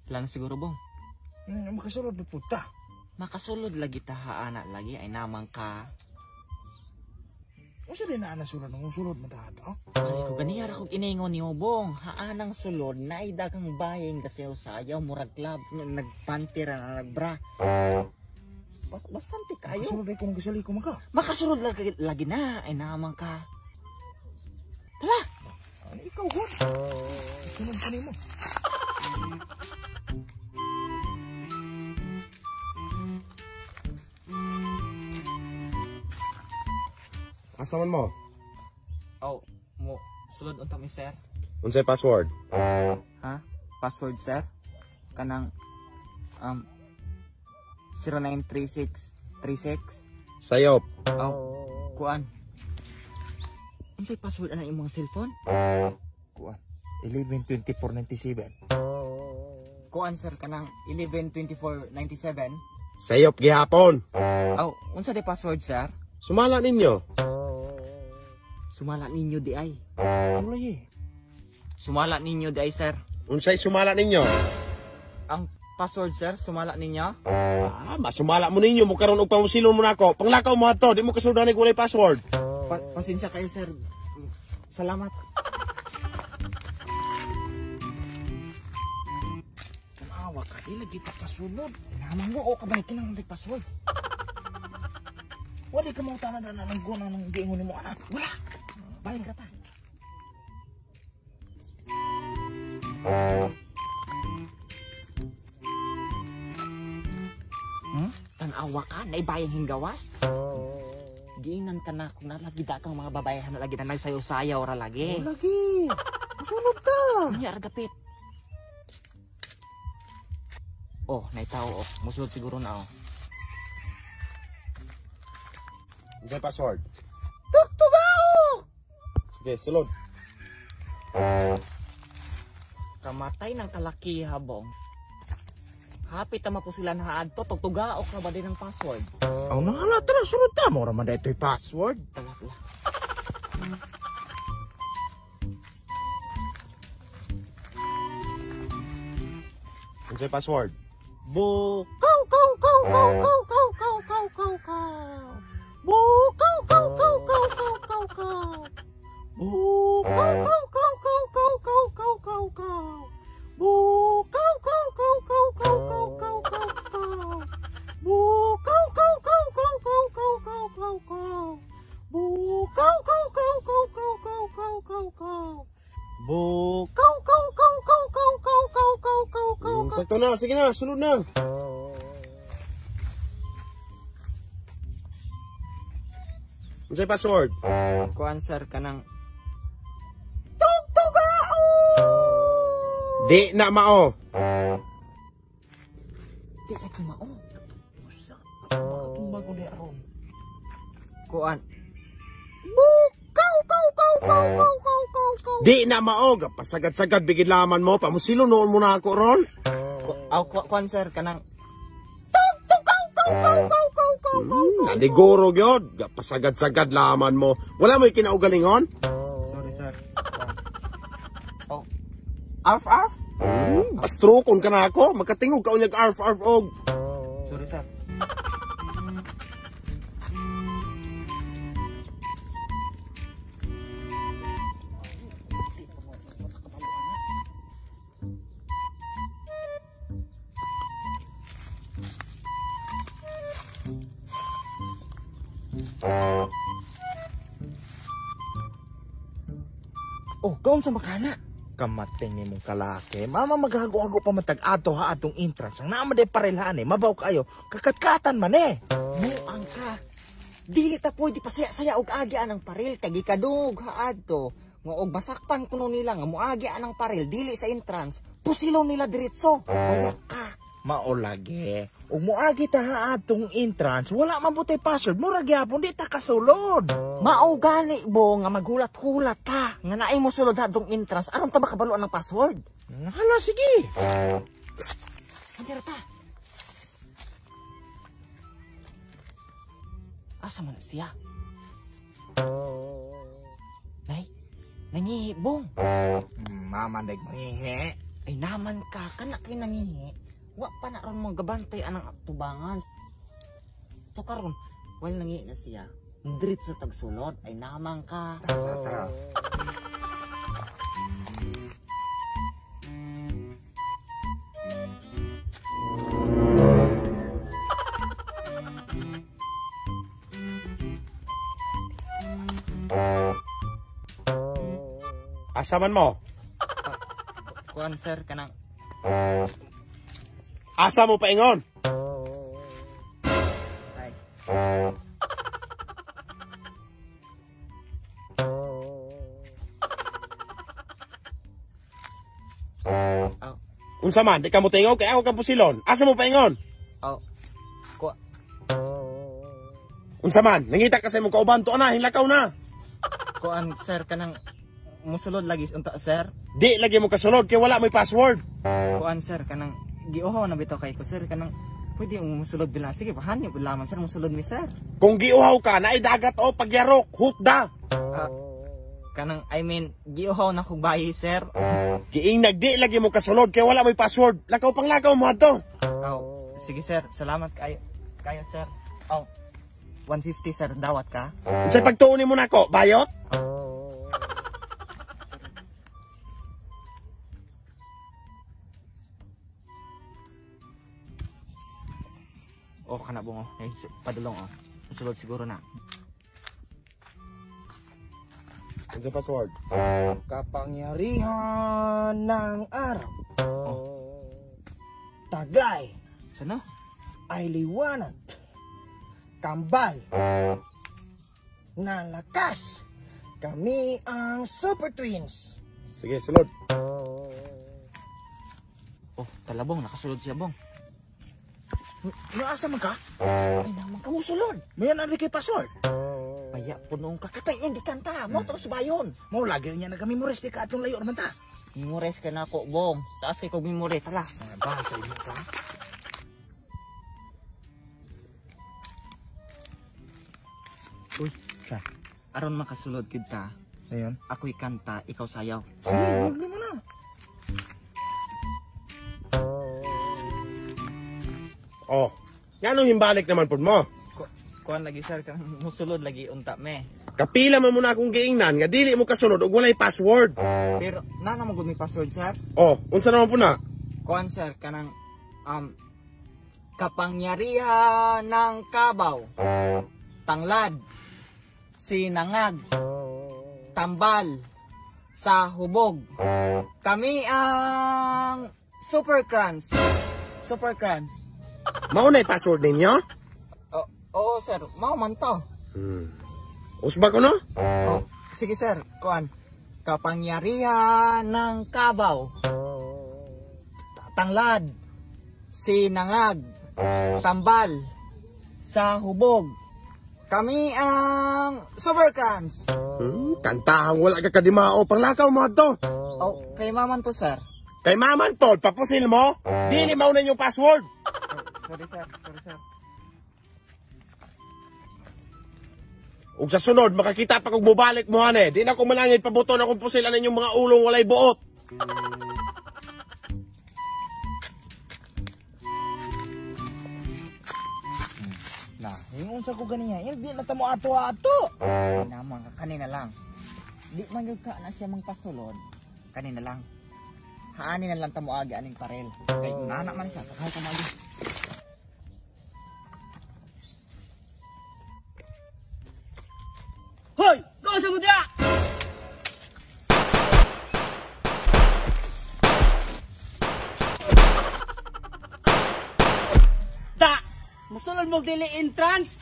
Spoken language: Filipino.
Lang siguro bong. Makasulod na puta. Makasulod lagi tahaana lagi ay namang ka. Usa din na sulod ng sulod matato. Ay ko ganiyara kog iningon ni Bong. Haanang sulod na ay dagang bayeng kasi sayaw murag club nagpantira na nagbra. Bastante kayo. Makasulod ay kung gasali ko maka. Makasulod lagi na ay namang ka. Tala. Ano ikaw hon? Sunod ka nimo. Asaman mo? Oh, mo sulod unta mi sir. Unsay password? Ha? Password sir? Kanang 093636. Sayop. Oh, kuan. Unsay password ana imong cellphone? Kuan. 112497. Kuan sir kanang 112497. Sayop gihapon. Oh, unsa di password sir? Sumala ninyo. Sumala ninyo di ay. Ulay. Sumala ninyo di ay sir. Unsay sumala ninyo? Ang password sir, sumala ninyo. Masumala mo ninyo mo karon og pamusilon mo nako. Panglakaw mo ato, di mo kasundan ni kulay password. Pasensya kayo sir. Salamat. Tanawa ka, ilagi ta kasulod. Naman mo o kabay kinang di password. Wala ka mo tanan na nang guna nang giingon nimo anak. Wala. Bayan ka ta. Tanawa ka, naibayang hinggawas. Giinan ka na kung nalagi dakang mga babayahan na lagi na nagsayaw-sayaw ra lagi. Lagi. Sunod ta. Nya ra dapit. Oh, naitaw oh. Musulod siguro na oh. Unsay password? Tugtugao! Sige, sulod. Kamatay ng kalaki habong. Hapit tama po sila naadto, tugtugaok na ba din ang password? Aw nahalata na sunod ta mo ra man daytoy password. Talapla. Unsay password? Bu kaw kaw kaw kaw kaw kaw kaw kaw kaw kaw. Bu kaw kaw kaw kaw kaw kaw kaw. Bu kaw kaw kaw kaw kaw kaw kaw kaw kaw. Bu kaw kaw kaw kaw kaw kaw kaw kaw kaw. Bu kaw kaw kaw kaw kaw kaw kaw kaw kaw. Bu kaw kaw kaw kaw kaw kaw kaw kaw kaw. Bu kaw kaw kaw kaw kaw kaw kaw kaw kaw kaw. Sakto na, sige na, sulod na. Unsay password? Kuan sir kanang Di na mao. di ka kimao. Usa. Makatumba ko di aron. Kuan. Bu kaw kaw kaw kaw kaw kaw kaw kaw. Di na mao, pasagad-sagad bigid laman mo, pamusilon noon mo na ako ron. Kuan sir kanang Naliguro gyud, pasagad-sagad laman mo. Wala mo kinaugalingon? sorry sir. Oh. Arf arf. Pastrukon ka na ako, magkatingog ka unyag arf-arf og. Sorry sir. Oh, kaon sa makana. Kamating ni mong kalaki. Mama maghago-hago pa matag ato ha atong entrance. Ang naman day parelhan eh. Mabaw kayo. Kakatkatan man eh. Muang ka. Dili ta pwede pa saya og agian ang paril kay gikadug haadto. Nga og basakpan kuno nila nga moagian ang paril dili sa entrance. Pusilaw nila diretso. Bayak ka. Mao lagi. Ug moagi ta ha atong entrance, wala man butay password. Mura gyapon di ta kasulod. Mao gani bo nga maghulat-hulat ta. Nga naay mo sulod hadtong entrance aron ta makabaluan ng password. Hala sige. Andira ta. Asa man siya? Nay, nangihibong. Mama nag mangihi. Ay naman ka, kana kay nangihi. Wa pa na ron mo gabantay anang tubangan. So karon, wala nangihi na siya. Dirit sa tagsulod, ay naman ka. Tara. Asa man mo? Kuan sir, kanang Asa mo paingon? ay. Unsa man, di ka mo tingaw kay ako ka pusilon. Asa mo paingon? Oh. Kuan. Unsa man, nangita ka sa imong kauban to ana, hilakaw na. Kuan sir, kanang musulod lagi unta sir. Di lagi mo kasulod kay wala may password. Kuan sir, kanang giuhaw na bitaw kay ko sir, kanang pwede yung musulod bilang. Sige, pahan yung laman sir, musulod mi sir. Kung giuhaw ka, naay dagat o pagyarok, hutda. Kanang, I mean, giuhaw na kong bayi sir. Giingnag di lagi mo kasulod kay wala may password. Lakaw pang lakaw mo adto. Oh, sige sir, salamat kayo sir. Oh, 150 sir, dawat ka. Unsay pagtuon mo nako, bayot? Oh, kana bungo. Eh, padulong oh. Musulod siguro na. Unsay password? Kapangyarihan ng araw. Taglay Sano? ay liwanag. Kambal na lakas. Kami ang Super Twins. Sige, sulod. Oh, talabong, nakasulod siya bong. Asa man ka? Ay naman ka musulod. Mayan ang kay password. Paya punong kakatay yan di kanta. Mo terus bayon. Mau lagi niya na kami mores di ka atong layo man ta. Mimores ka na ko, bong. Taas kay kog mimore, tala. Bantay mo ka. Uy, Siya. aron makasulod kita. Ayun. Ako'y kanta, ikaw sayaw. Sige, huwag naman na. Oh. Yanong himbalik naman pud mo. Kuan lagi sir, kan musulod lagi unta me. Kapila man muna akong giingnan nga dili mo kasulod ug walay password. Pero nana mo gud mi password sir. Oh, unsa naman po na? Kuan sir, kanang kapangyarihan ng kabaw. Tanglad. Sinangag. Tambal. Sa hubog. Kami ang Super Crunch. Super Crunch. Mao na password ninyo? Oo sir, mao man to. Usba ko no? Oh, sige sir, kuan. Kapangyarihan ng kabaw. Tanglad. Sinangag. Tambal. Sa hubog. Kami ang Super Crunch. Kantahang wala ka kadimao panglakaw mo adto. Oh, kay maman to sir. Kay maman tol, papusil mo. Dili mao na yung password. Sorry sir, sorry sir. Ug sa sunod makakita pa kog mobalik mo ane. Di na ko malangit pabuton akong pusilan ninyong mga ulong walay buot. Nah, yung unsa ko ganiya, hindi na tamo ato-ato. Naman ka kanina lang. Di man gyud ka na siya mangpasulod. Kanina lang. Haani na lang tamo agi aning parel. Kay nana man siya, takay ka magi. Hoy! Go sa mudra! Da! Musulod mo dili entrance!